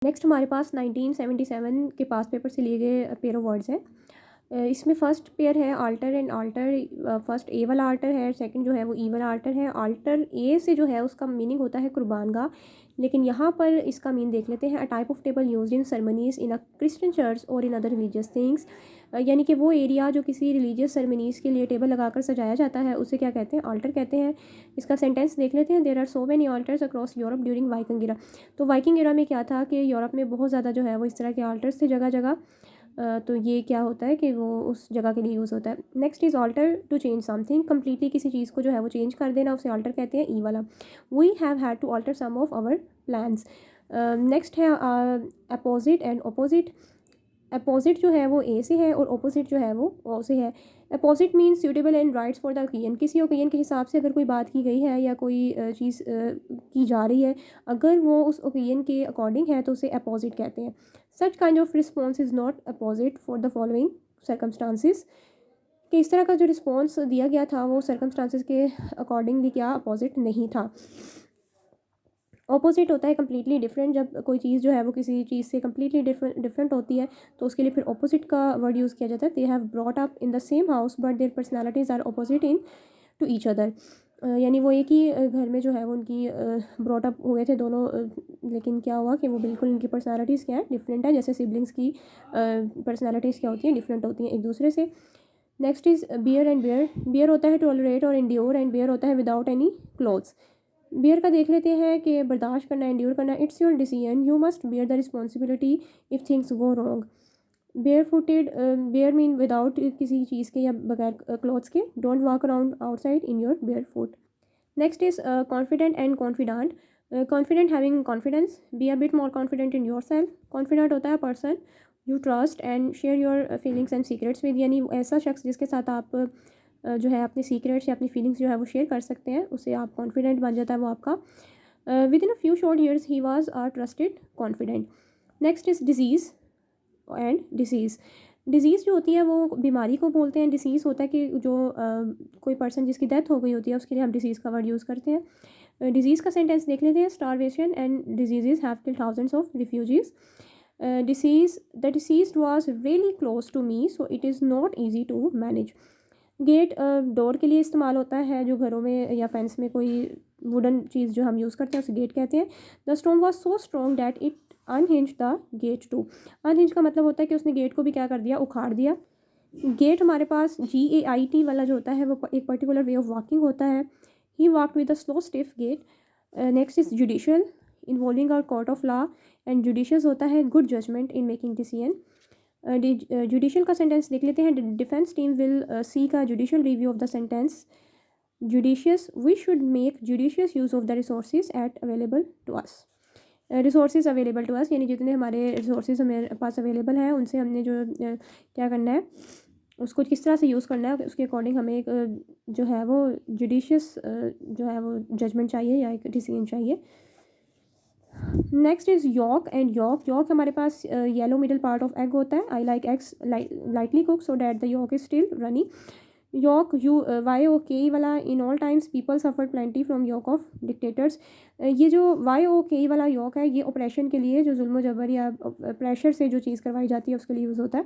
Next हमारे पास 1977 के पास paper से लिए गए पेयर ऑफ वर्ड्स हैं। इसमें फ़र्स्ट पेयर है alter and alter. First A वाला आल्टर है, सेकंड जो है वो ई वाला आल्टर है। आल्टर ए से जो है उसका मीनिंग होता है कुर्बानगाह, लेकिन यहाँ पर इसका मीन देख लेते हैं। A type of table used in ceremonies in a Christian church और इन अदर रिलीजियस थिंग्स। यानी कि वो एरिया जो किसी रिलीजियस सेरेमनीज़ के लिए टेबल लगाकर सजाया जाता है उसे क्या कहते हैं, आल्टर कहते हैं। इसका सेंटेंस देख लेते हैं। There are so many altars across Europe during Viking era. तो वाइकिंग एरा में क्या था कि यूरोप में बहुत ज़्यादा जो है वो इस तरह के आल्टर्स थे जगह जगह। तो ये क्या होता है कि वो उस जगह के लिए यूज़ होता है। Next is alter to change something, completely किसी चीज़ को जो है वो चेंज कर देना, उसे ऑल्टर कहते हैं। ई वाला, we have had to alter some of our plans. Next है अपोजिट एंड ओपोजिट। अपोजिट जो है वो ए से है और ओपोजिट जो है वो ओ से है। Opposite means suitable and rights for the occasion, किसी ओकेजन के हिसाब से अगर कोई बात की गई है या कोई चीज़ की जा रही है, अगर वो उस ओकेजन के अकॉर्डिंग है तो उसे अपोजिट कहते हैं। Such kind of response is not opposite for the following circumstances, कि इस तरह का जो रिस्पॉन्स दिया गया था वो सर्कमस्टांसिस के अकॉर्डिंगली क्या अपोजिट नहीं था। ऑपोजिट होता है कम्प्लीटली डिफरेंट, जब कोई चीज़ जो है वो किसी चीज़ से कम्प्लीटली डिफरेंट होती है तो उसके लिए फिर ऑपोजिट का वर्ड यूज़ किया जाता है। They have brought up in the same house but their personalities are opposite in to each other. यानी वो एक ही घर में जो है वो उनकी ब्रॉट अप हुए थे दोनों, लेकिन क्या हुआ कि वो बिल्कुल इनकी पर्सनैलिटीज़ क्या है, डिफरेंट है। जैसे सिबलिंग्स की पर्सनैलिटीज़ क्या होती हैं, डिफरेंट होती हैं एक दूसरे से। Next is bear and bear. Bear होता है टॉलरेट और इंड्योर, एंड बियर होता है विदाउट एनी क्लोथ्स। बियर का देख लेते हैं कि बर्दाश्त करना, एंड्योर करना। It's your decision, you must bear the responsibility if things go wrong. Bare footed, bare mean without किसी चीज़ के या बगैर क्लॉथ्स के। Don't walk around outside in your bare foot. Next is confident and confidant. Confident having confidence, be a bit more confident in your self. Confidant होता है person you trust and share your feelings and secrets with, यानी ऐसा शख्स जिसके साथ आप जो है अपने सीक्रेट्स या अपनी फीलिंग्स जो है वो शेयर कर सकते हैं, उसे आप कॉन्फिडेंट बन जाता है वो आपका। With in a few short years he was a trusted confident. Next is disease and disease. Disease जो होती है वो बीमारी को बोलते हैं। डिसीज़ होता है कि जो कोई पर्सन जिसकी डेथ हो गई होती है उसके लिए हम डिसीज़ का वर्ड यूज़ करते हैं। डिजीज़ का सेंटेंस देख लेते हैं। Starvation and disease have killed thousands of refugees. Disease, the disease was really close to me so it is not easy to manage. Gate door के लिए इस्तेमाल होता है, जो घरों में या फेंस में कोई वुडन चीज़ जो हम यूज़ करते हैं उसे गेट कहते हैं। The stone was so strong that it unhinge the gate too. Unhinge का मतलब होता है कि उसने गेट को भी क्या कर दिया, उखाड़ दिया। गेट हमारे पास GAIT वाला जो होता है वो एक पर्टिकुलर वे ऑफ वॉकिंग होता है। He walked with a slow stiff gait. Next is judicial, involving a court of law, and judicious होता है good judgement in making decision. Judicial का सेंटेंस देख लेते हैं। Defence team will seek a judicial review of the sentence. Judicious, we should make judicious use of the resources at available to us. Resources available to us यानी जितने हमारे resources हमारे पास available हैं उनसे हमने जो क्या करना है, उसको किस तरह से यूज़ करना है, उसके अकॉर्डिंग हमें एक जो है वो जुडिशियस जो है वो जजमेंट चाहिए या एक डिसीजन चाहिए। Next is yolk and yoke. Yolk हमारे पास yellow middle part of egg होता है। I like eggs lightly cook so that the yolk is still runny. Yoke YOK वाला, in all times people suffer plenty from yoke of dictators. ये जो YOK वाला York है ये operation के लिए, जो जुल्म जबर या प्रेशर से जो चीज़ करवाई जाती है उसके लिए यूज़ होता है।